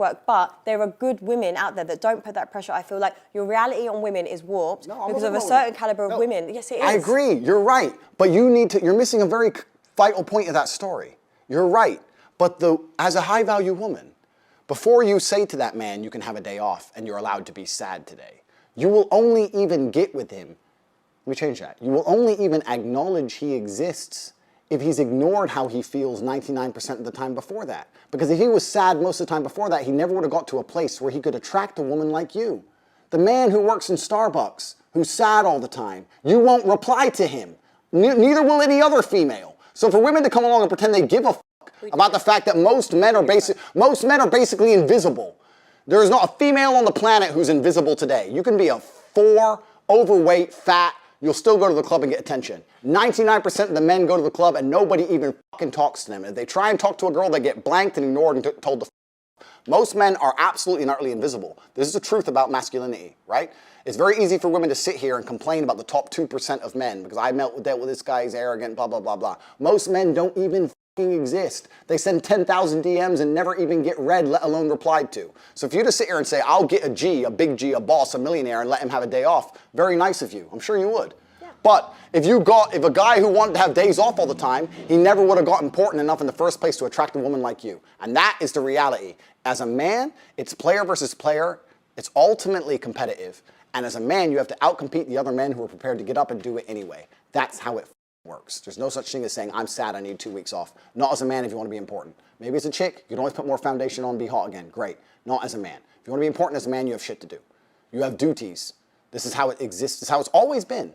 work, but there are good women out there that don't put that pressure. I feel like your reality on women is warped because of a certain caliber of women. Yes, it is. I agree. You're right. But you're missing a very vital point of that story. You're right. But as a high-value woman, before you say to that man, you can have a day off and you're allowed to be sad today, you will only even get with him. Let me change that. You will only even acknowledge he exists if he's ignored how he feels 99% of the time before that. Because if he was sad most of the time before that, he never would have got to a place where he could attract a woman like you. The man who works in Starbucks, who's sad all the time, you won't reply to him. Neither will any other female. So for women to come along and pretend they give a fuck about the fact that most men are basically invisible. There is not a female on the planet who's invisible today. You can be a 4, overweight, fat, you'll still go to the club and get attention. 99% of the men go to the club and nobody even fucking talks to them. If they try and talk to a girl, they get blanked and ignored and told to f. Most men are absolutely and utterly invisible. This is the truth about masculinity, right? It's very easy for women to sit here and complain about the top 2% of men because I dealt with this guy, he's arrogant, blah, blah, blah, blah. Most men don't even fucking exist. They send 10,000 DMs and never even get read, let alone replied to. So if you just sit here and say, I'll get a G, a big G, a boss, a millionaire, and let him have a day off, very nice of you. I'm sure you would. Yeah. But if a guy who wanted to have days off all the time, he never would have got important enough in the first place to attract a woman like you. And that is the reality. As a man, it's player versus player. It's ultimately competitive. And as a man, you have to outcompete the other men who are prepared to get up and do it anyway. That's how it works. There's no such thing as saying, I'm sad, I need 2 weeks off. Not as a man if you want to be important. Maybe as a chick, you can always put more foundation on and be hot again. Great. Not as a man. If you want to be important as a man, you have shit to do. You have duties. This is how it exists. This is how it's always been.